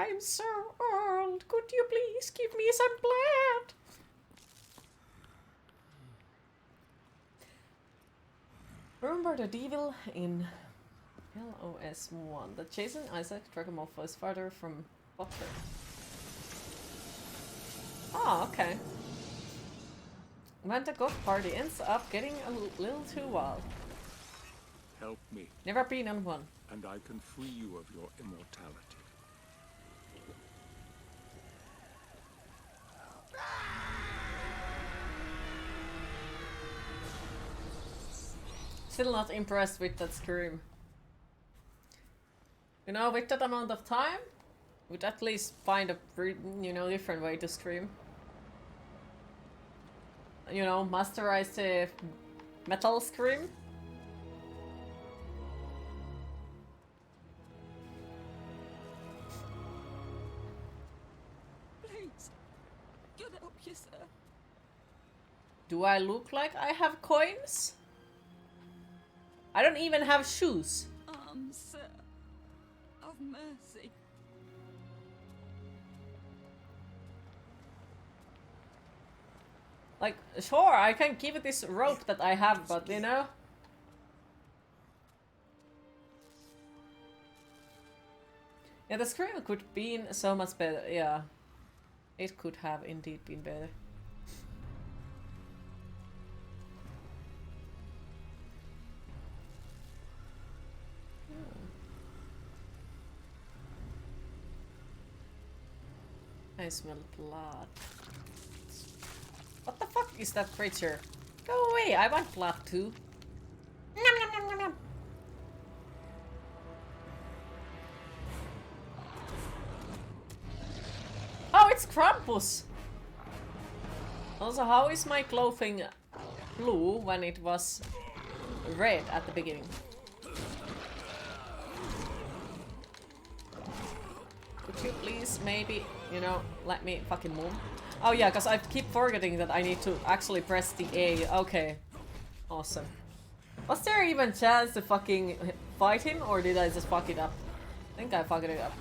I'm so old. Could you please give me some blood? Remember the devil in LOS1 that Jason Isaac Dragamorpho's father from Potter. Oh, okay. When the god party ends up getting a little too wild. Help me. Never been on one. And I can free you of your immortality. Still not impressed with that scream. You know, with that amount of time, we'd at least find a different way to scream. You know, masterize the metal scream. Please, God help you, sir. Do I look like I have coins? I don't even have shoes. Sir, of mercy. Like, sure, I can give it this rope that I have, but you know. Yeah, the scream could been so much better, yeah. It could have indeed been better. I smell blood. What the fuck is that creature? Go away, I want blood too. Nom, nom, nom, nom, nom. Oh, it's Krampus! Also, how is my clothing blue when it was red at the beginning? Could you please maybe, you know, let me fucking move? Oh yeah, because I keep forgetting that I need to actually press the A. Okay. Awesome. Was there even chance to fucking fight him, or did I just fuck it up? I think I fucked it up.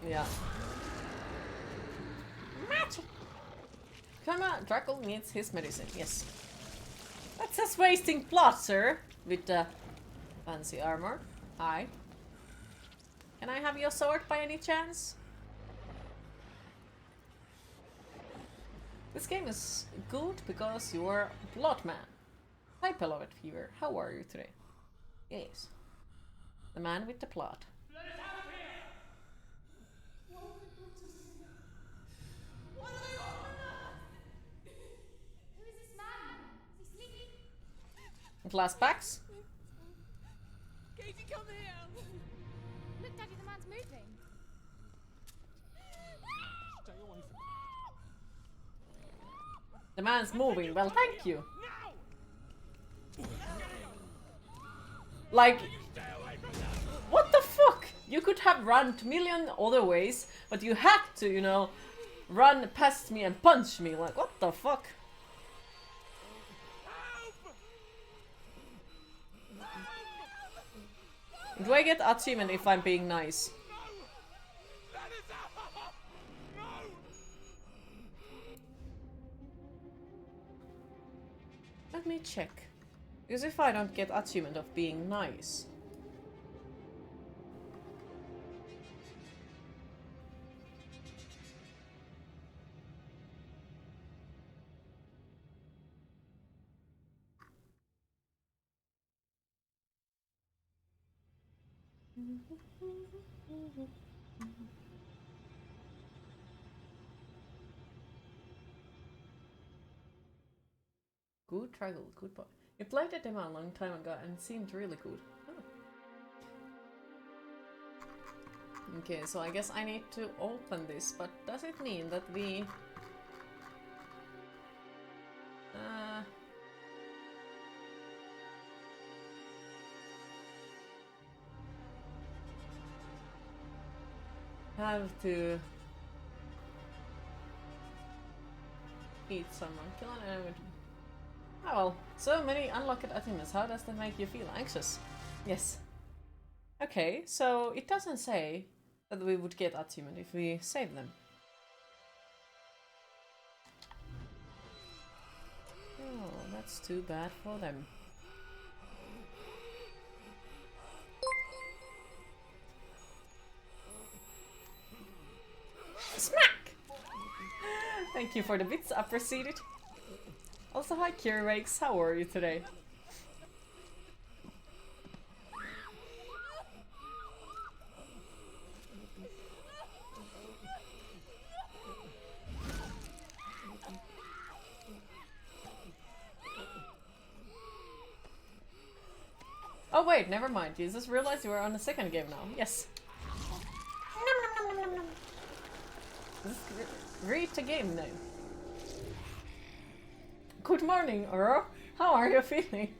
Yeah. Magic! Come on, Draco needs his medicine, yes. That's just wasting blood, sir! With the fancy armor. Hi. Can I have your sword by any chance? This game is good because you are Blood Man. Hi, Beloved Fever. How are you today? Yes. The man with the plot. Let us out of here! What do they want from us? Who is this man? Is he sleeping? Flashbacks? Katie, come here! Look, Daddy, the man's moving. Stay away from me. The man's moving. Well, thank you. Like, what the fuck? You could have run a million other ways, but you had to, you know, run past me and punch me. Like, what the fuck? Do I get achievement if I'm being nice? Let me check. Because if I don't get achievement of being nice... Good struggle, good boy. You played the demo a long time ago and it seemed really good. Oh. Okay, so I guess I need to open this, but does it mean that we... have to... eat someone, kill an enemy. Oh well, so many unlocked achievements. How does that make you feel? Anxious? Yes. Okay, so it doesn't say that we would get achievement if we save them. Oh, that's too bad for them. Smack! Thank you for the bits, appreciated. Also, hi Kirax, how are you today? Oh wait, never mind. You just realized you were on the second game now. Yes. Just read the game name. Good morning, Oro. How are you feeling?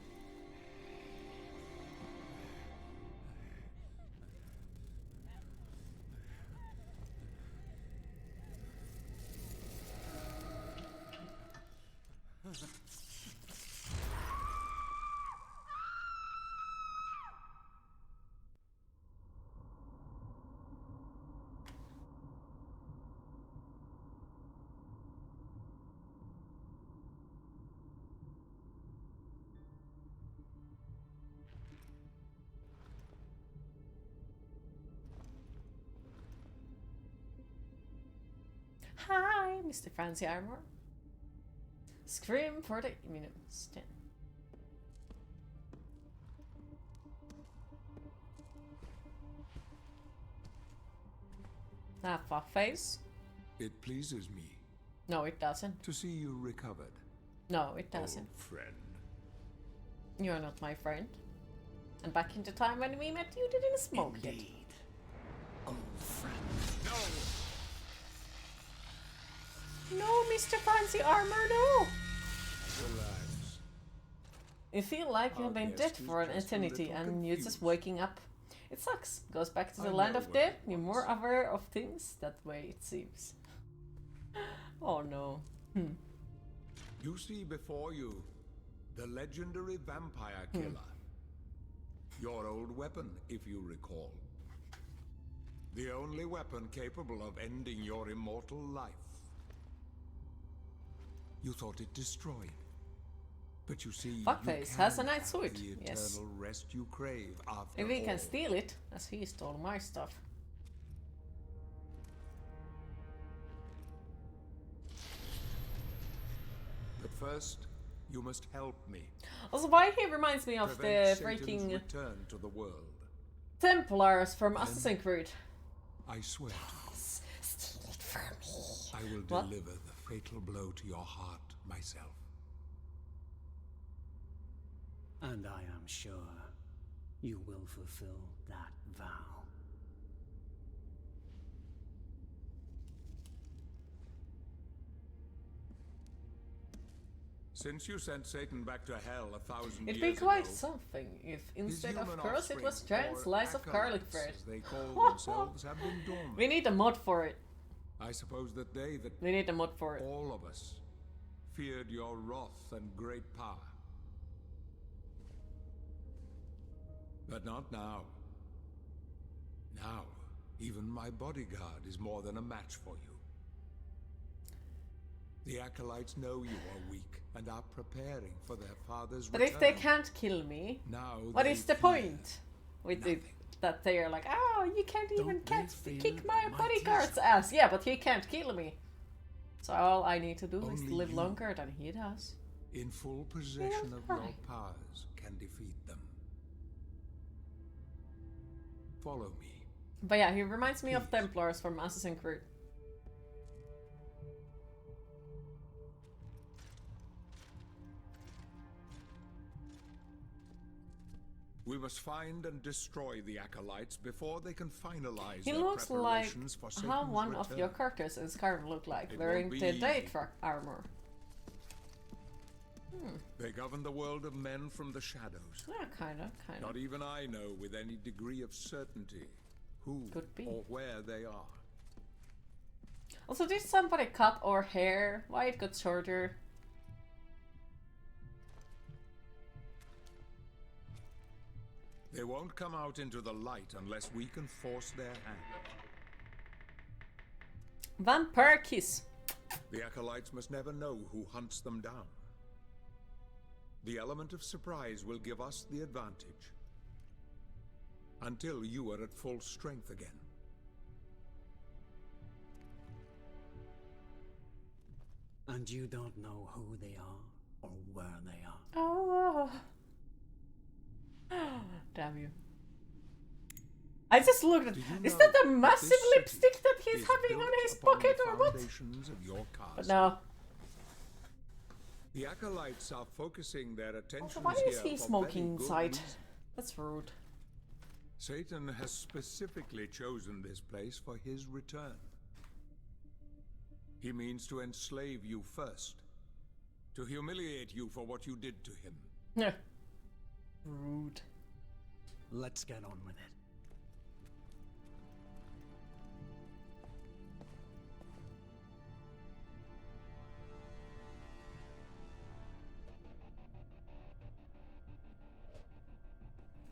Hi, Mr. Fancy Armor. Scream for the minutes. 10. Ah, fuck face. It pleases me No, it doesn't. to see you recovered, No, it doesn't. old friend. You're not my friend. And back in the time when we met, you didn't smoke yet. Old friend. No! No, Mr. Fancy Armor, no! Relax. You feel like you've Our been guest dead is for an just a eternity little and you're just confused. waking up. It sucks. Goes back to the I land know of what death. it You're was. more aware of things that way, it seems. Oh no. You see before you the legendary vampire killer. Your old weapon, if you recall. The only weapon capable of ending your immortal life. You thought it destroyed. But you see, Fuckface you has can a nice have suit, the eternal yes. rest you crave after If we can all. steal it, as he stole my stuff. But first, you must help me. Also, why he reminds me of Prevent the Satan's freaking return to the world. Templars from Assassin's Creed. I swear to Steal it from me. you, I will What? deliver the fatal blow to your heart myself. And I am sure you will fulfill that vow. Since you sent Satan back to hell 1,000 It'd years be quite ago, something if his instead of human curls it was offspring, giant or slice of garlic acolytes, bread. as they call themselves, have been dormant. We need a mod for it. I suppose that We need a mod for it. all of us, feared your wrath and great power. But not now. Now, even my bodyguard is more than a match for you. The acolytes know you are weak and are preparing for their father's But return. if they can't kill me, Now what they is the fear point? With it, nothing. that they are like, oh, you can't even Don't they fear kick my my bodyguard's teeth? ass. Yeah, but he can't kill me. So all I need to do is Only to live you. longer than he does. In full possession of your fine. powers, can defeat them. Follow me. But yeah, he reminds me of Please. Templars from Assassin's Creed. We must find and destroy the acolytes before they can finalize He their looks like preparations for how Satan's one of return. your characters in Skyrim look like, It wearing won't the be day easy. truck armor. They govern the world of men from the shadows. Yeah, kinda. Not even I know with any degree of certainty who Could be. or where they are. Also, did somebody cut our hair? Why it got shorter? They won't come out into the light unless we can force their hand. Vampire kiss. The acolytes must never know who hunts them down. The element of surprise will give us the advantage. Until you are at full strength again. And you don't know who they are or where they are. Oh. Damn you. I just looked at. Is that a massive lipstick that he's having on his pocket or what? But no. The acolytes are focusing their attention. Also, why is he smoking inside? That's rude. Satan has specifically chosen this place for his return. He means to enslave you first, to humiliate you for what you did to him. Yeah. Rude. Let's get on with it.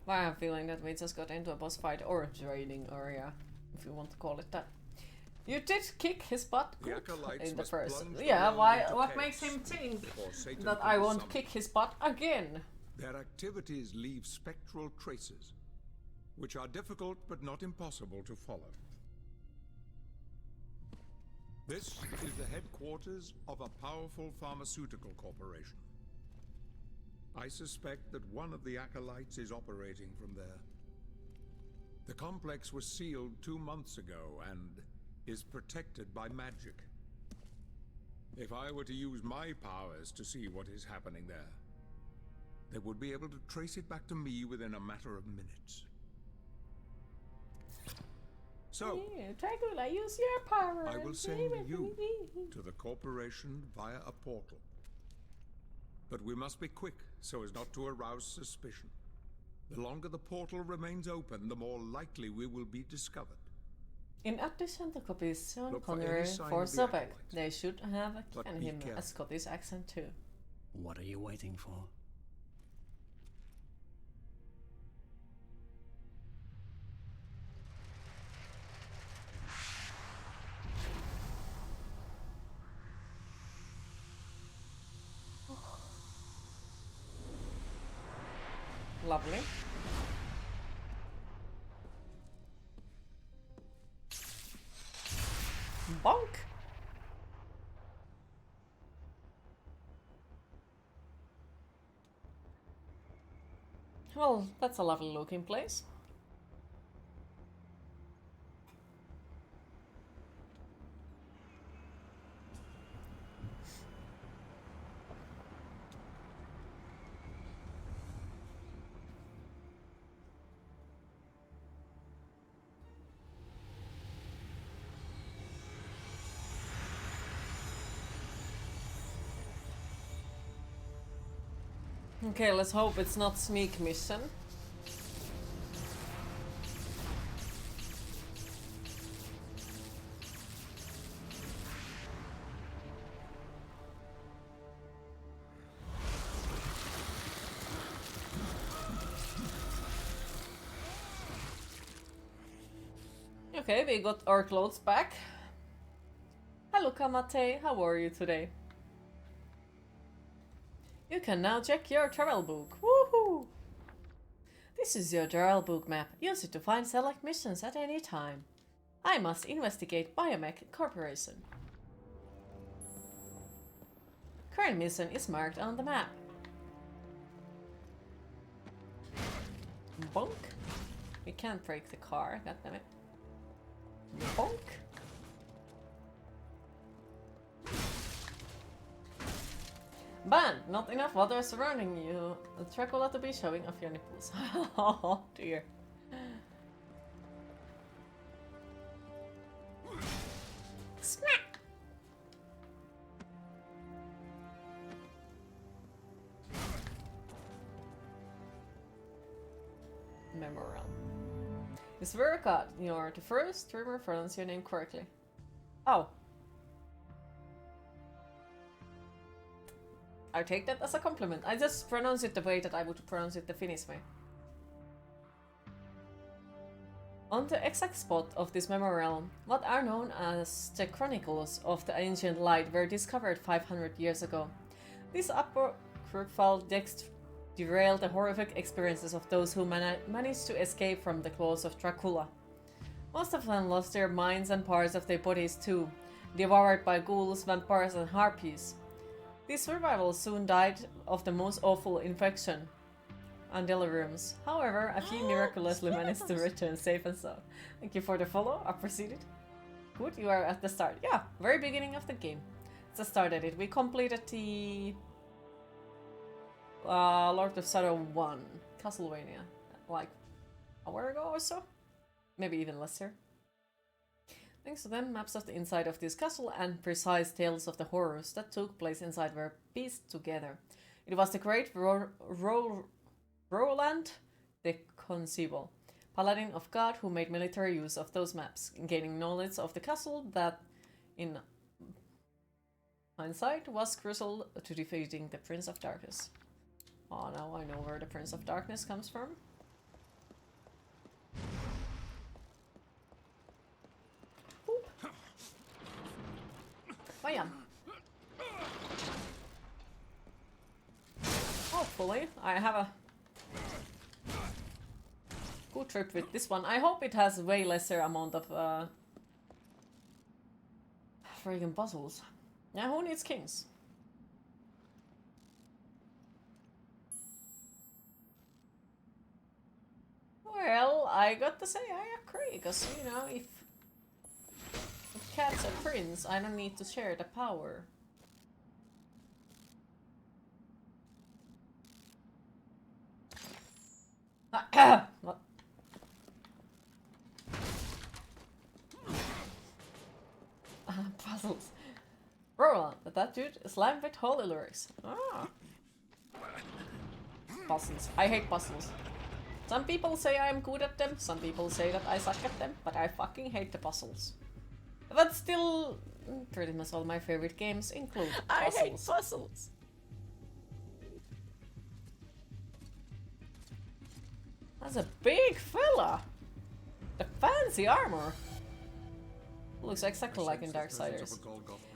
I have a feeling that we just got into a boss fight or a training area, if you want to call it that. You did kick his butt good in the first. Yeah, why? What makes him think that I won't kick his butt again? Their activities leave spectral traces, which are difficult but not impossible to follow. This is the headquarters of a powerful pharmaceutical corporation. I suspect that one of the acolytes is operating from there. The complex was sealed 2 months ago and is protected by magic. If I were to use my powers to see what is happening there, they would be able to trace it back to me within a matter of minutes. So, yeah, Dracula, use your power. I will send you to the corporation via a portal. But we must be quick so as not to arouse suspicion. The longer the portal remains open, the more likely we will be discovered. In addition to copies Sean Connery for Sobek, they should have given him a Scottish accent too. What are you waiting for? Lovely. Bonk! Well, that's a lovely looking place. Okay, let's hope it's not sneak mission. Okay, we got our clothes back. Hello Kamate, how are you today? You can now check your travel book. Woohoo! This is your travel book map. Use it to find select missions at any time. I must investigate Biomech Corporation. Current mission is marked on the map. Bonk. We can't break the car, goddammit. Bonk. Ban! Not enough water surrounding you. Dracula to be showing off your nipples. Oh dear. Smack! Memorial. It's very good. You're the first to pronounce your name correctly. Oh. I take that as a compliment. I just pronounce it the way that I would pronounce it the Finnish way. On the exact spot of this memorial, what are known as the Chronicles of the Ancient Light were discovered 500 years ago. These apocryphal texts derailed the horrific experiences of those who managed to escape from the claws of Dracula. Most of them lost their minds and parts of their bodies too, devoured by ghouls, vampires, and harpies. These survivors soon died of the most awful infection and deliriums. However, a few miraculously managed to return safe and sound. Thank you for the follow. I proceeded. Good, you are at the start. Yeah, very beginning of the game. It's the start at it. We completed the Lord of Shadow 1, Castlevania, like an hour ago or so. Maybe even lesser. Thanks to them, maps of the inside of this castle and precise tales of the horrors that took place inside were pieced together. It was the great Roland the Conceivable, paladin of God, who made military use of those maps, gaining knowledge of the castle that, in hindsight, was crucial to defeating the Prince of Darkness. Oh, now I know where the Prince of Darkness comes from. Boop. Bam. Hopefully, I have a good trip with this one. I hope it has way lesser amount of friggin' puzzles. Yeah, who needs kings? Well, I got to say I agree, because, you know, if cat's a prince, I don't need to share the power. What? Puzzles. Roland, that dude is slammed with holy lyrics. Ah. Puzzles. I hate puzzles. Some people say I'm good at them, some people say that I suck at them, but I fucking hate the puzzles. But still, pretty much all my favorite games include puzzles. I hate puzzles. That's a big fella! The fancy armor! Looks exactly like in Darksiders.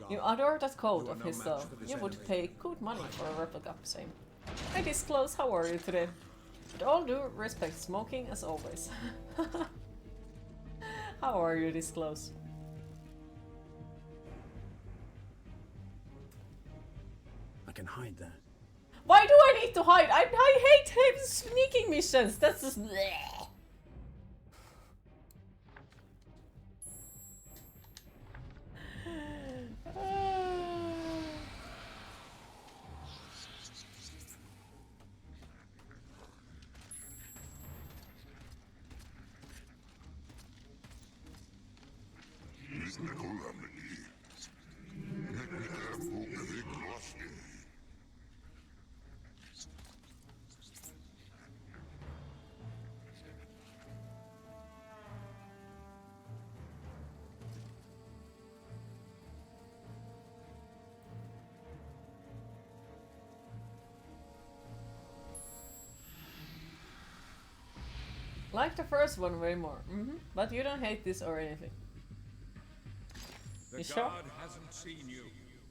You adore that coat of his though. You would pay good money for a replica, same. I disclose, how are you today? With all due respect, smoking as always. How are you disclose? I can hide that. Why do I need to hide? I hate sneaking missions. That's just bleh. Like the first one way more. But you don't hate this or anything. The You sure? guard hasn't seen you.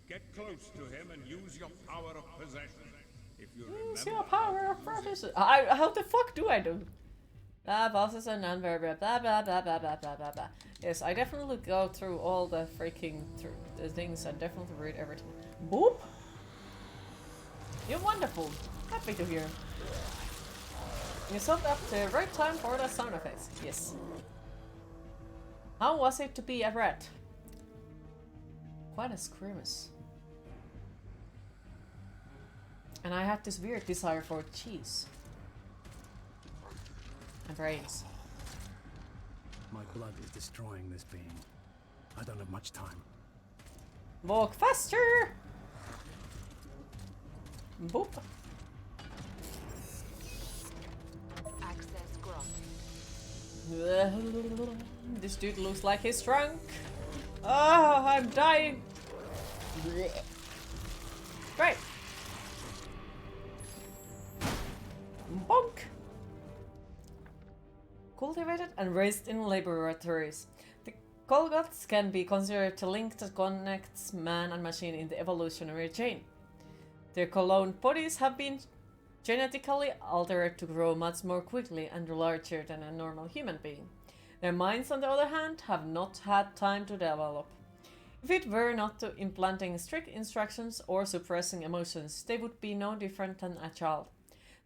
Get close to him and use your power of possession. If you Use remember your power of prophecy. How the fuck do I do? Bosses are non-verbal, blah blah blah blah blah blah blah blah. Yes, I definitely go through all the freaking things and definitely read everything. Boop! You're wonderful. Happy to hear. You set up the right time for the sound effects. Yes. How was it to be a rat? Quite a scrimmage. And I had this weird desire for cheese. And brains. My blood is destroying this being. I don't have much time. Walk faster! Boop. Access granted. This dude looks like he's drunk. Oh, I'm dying. Great. Bonk. cultivated and raised in laboratories. The Golgoths can be considered the link that connects man and machine in the evolutionary chain. Their cloned bodies have been genetically altered to grow much more quickly and larger than a normal human being. Their minds, on the other hand, have not had time to develop. If it were not to implanting strict instructions or suppressing emotions, they would be no different than a child.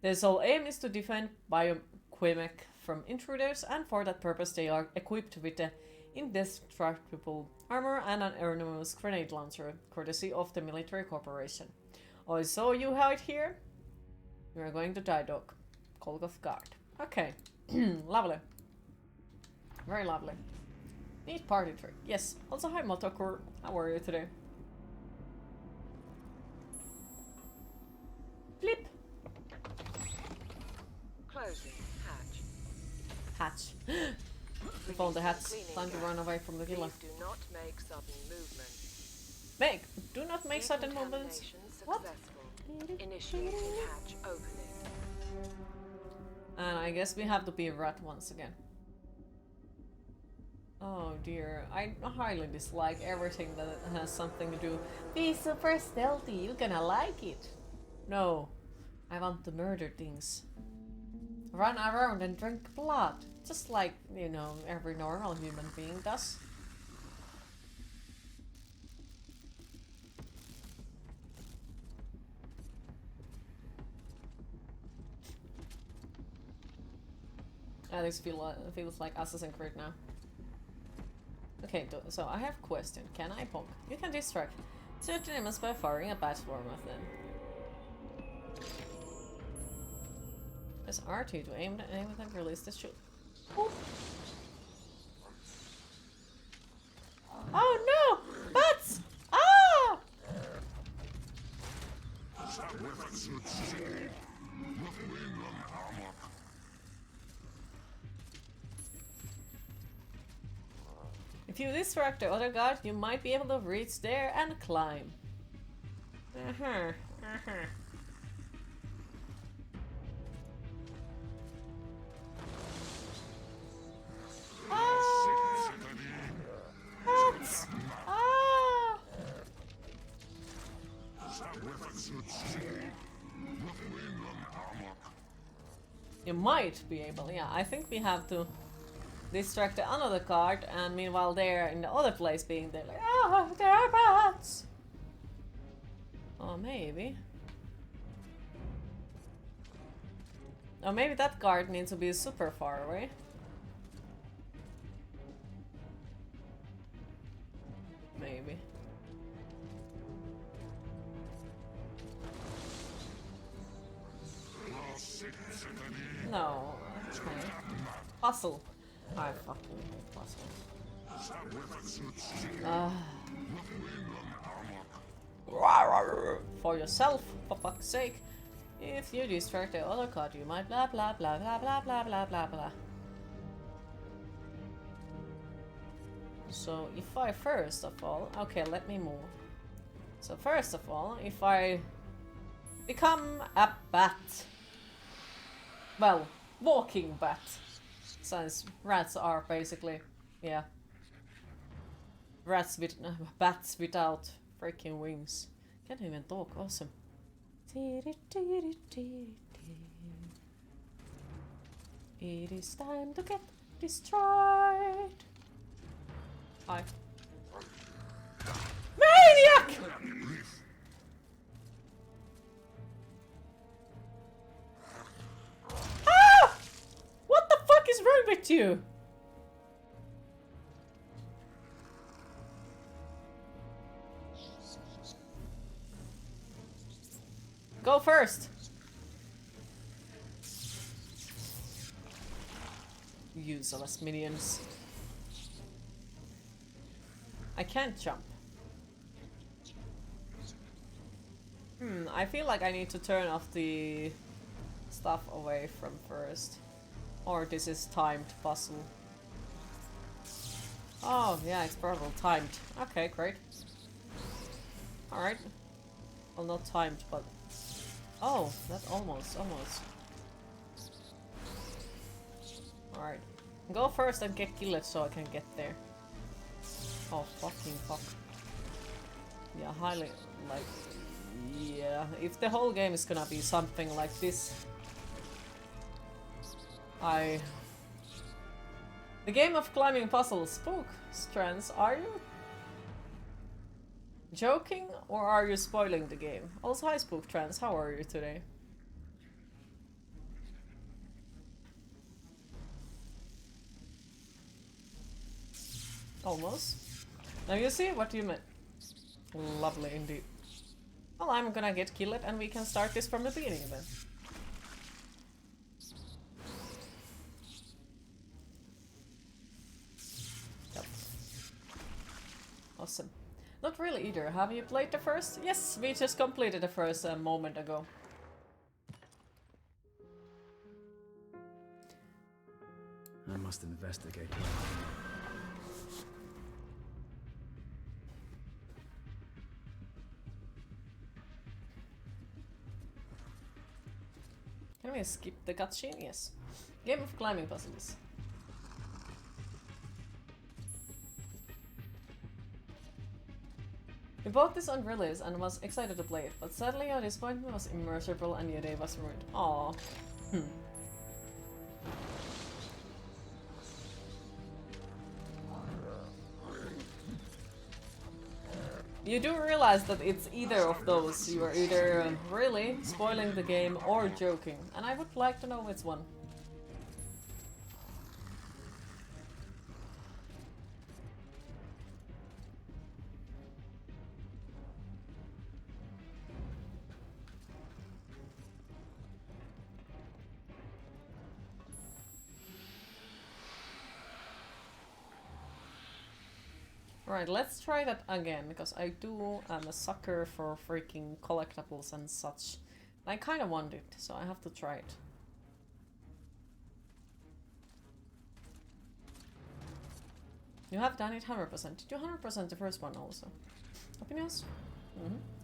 Their sole aim is to defend Bioquimic from intruders, and for that purpose they are equipped with the indestructible armor and an enormous grenade launcher, courtesy of the military corporation. Oh, so you hide here? You are going to die, dog. Golgoth guard. Okay. Lovely. Very lovely. Neat party trick. Yes. Also, hi Motokur. How are you today? Flip. Closing hatch. Hatch. We found the hatch. Time to run away from the killer. Please do not make sudden movements. Do not make sudden movements. Decontamination What? successful. Initiating hatch opening. And I guess we have to be a rat once again. Oh dear, I highly dislike everything that has something to do. Be super stealthy, you're gonna like it. No, I want to murder things. Run around and drink blood. Just like, you know, every normal human being does. This feels like Assassin's Creed now. Okay, so I have a question. Can I poke? You can distract certain enemies by firing a platform at them. Press R2 to aim with and release the shoot. Oh, oh no! Bats! Ah! If you distract the other guard, you might be able to reach there and climb. Ah! Bats! Ah! You might be able, yeah. I think we have to distract another card, and meanwhile they're in the other place being there like, ah, there are bats! Or maybe. Or maybe that card needs to be super far away. Maybe. No. Okay. Puzzle. I fucking hate puzzles. For yourself, for fuck's sake. If you distract the other card, you might blah blah blah blah blah blah blah blah blah. So if I first of all, okay, let me move. So first of all, if I become a bat, well, walking bat, since rats are basically, yeah, rats with bats without freaking wings. Can't even talk. Awesome. It is time to get destroyed. Hi. Maniac! Ah! What the fuck is wrong with you? Go first. Useless minions. I can't jump. I feel like I need to turn off the stuff away from first. Or this is timed puzzle. Oh, yeah, it's probably timed. Okay, great. Alright. Well, not timed, but... Oh, that almost. Alright. Go first and get killed so I can get there. Oh, fucking fuck. Yeah, highly, like... Yeah, if the whole game is gonna be something like this... The game of climbing puzzles, spook strands, are you joking or are you spoiling the game? Also, hi spook trans, how are you today? Almost. Now you see what you meant. Lovely indeed. Well, I'm gonna get killed and we can start this from the beginning then. Yep. Awesome. Not really either. Have you played the first? Yes, we just completed the first a moment ago. I must investigate. Can we skip the cutscene? Yes. Game of climbing puzzles. We bought this on release and was excited to play it, but sadly our disappointment was immeasurable and your day was ruined. Aww. You do realize that it's either of those. You are either really spoiling the game or joking, and I would like to know which one. Right, let's try that again, because I am a sucker for freaking collectibles and such. I kinda want it, so I have to try it. You have done it 100%. Did you 100% the first one also? Opinions?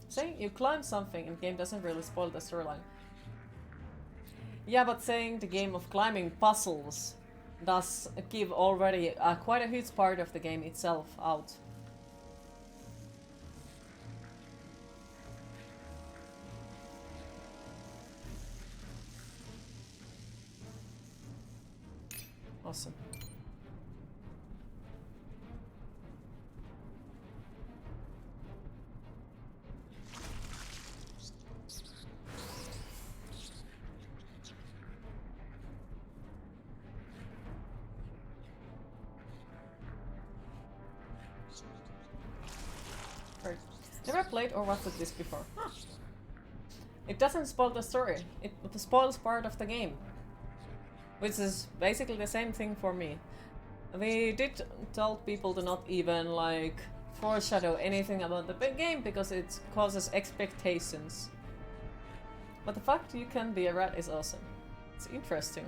Saying you climb something and the game doesn't really spoil the storyline. Yeah, but saying the game of climbing puzzles does give already quite a huge part of the game itself out. Awesome. Never played or watched this before. Huh. It doesn't spoil the story. It spoils part of the game. Which is basically the same thing for me. We did tell people to not even like foreshadow anything about the big game because it causes expectations. But the fact you can be a rat is awesome. It's interesting.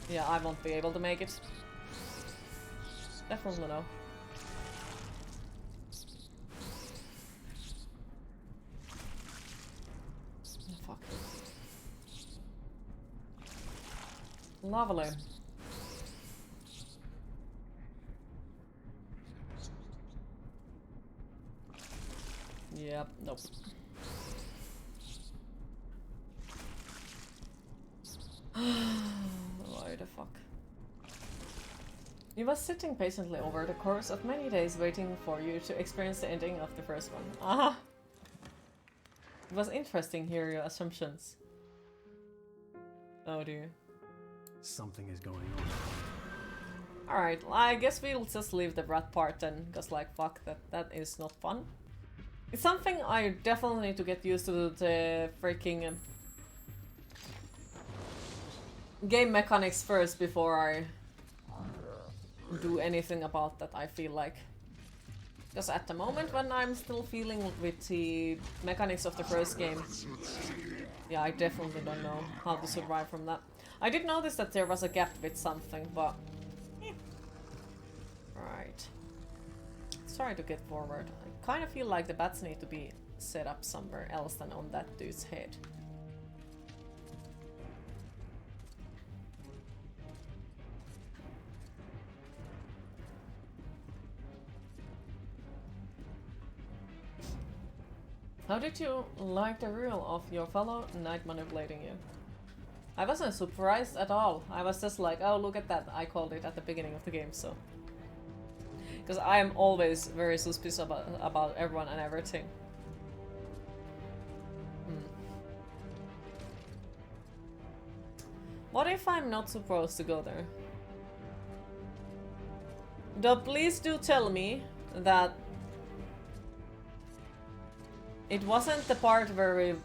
Yeah, I won't be able to make it. Definitely no. Oh, fuck. Lovely. Yep, nope. Why the fuck? He was sitting patiently over the course of many days waiting for you to experience the ending of the first one. Aha! It was interesting hear your assumptions. Oh dear. Something is going on. Alright, I guess we'll just leave the rat part then, because like fuck, that is not fun. It's something I definitely need to get used to the freaking game mechanics first before I do anything about that, I feel like. Because at the moment when I'm still feeling with the mechanics of the first game, yeah, I definitely don't know how to survive from that. I did notice that there was a gap with something, but... yeah. Right. Let's try to get forward. I kind of feel like the bats need to be set up somewhere else than on that dude's head. How did you like the rule of your fellow knight manipulating you? I wasn't surprised at all. I was just like, oh, look at that. I called it at the beginning of the game, so. Because I am always very suspicious about everyone and everything. What if I'm not supposed to go there? Though please do tell me that it wasn't the part where we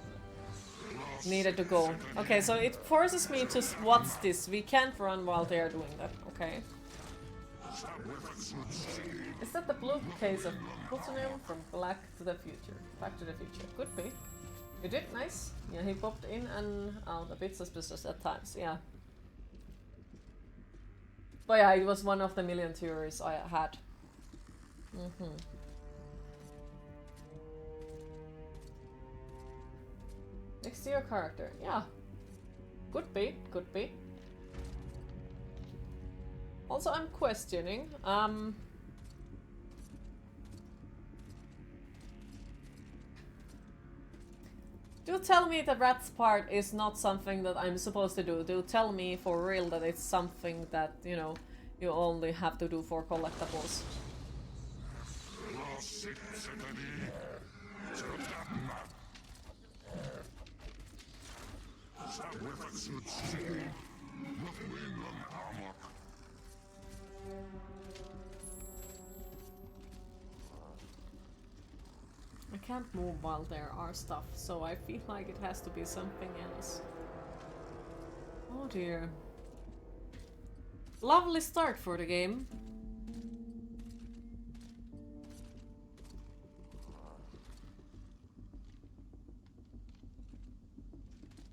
needed to go. Okay, so it forces me to watch this. We can't run while they are doing that. Okay. Is that the blue case of plutonium from Back to the Future? Back to the Future. Could be. You did? Nice. Yeah, he popped in and out a bit suspicious at times. Yeah. But yeah, it was one of the million theories I had. Next to your character. Yeah. Could be. Could be. Also, I'm questioning. Do tell me the rats part is not something that I'm supposed to do. Do tell me for real that it's something that, you know, you only have to do for collectibles. I can't move while there are stuff, so I feel like it has to be something else. Oh dear. Lovely start for the game.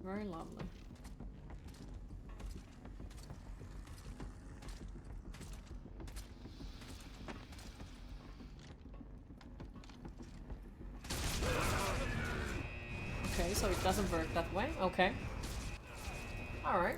Very lovely. Okay, so it doesn't work that way. Okay. Alright.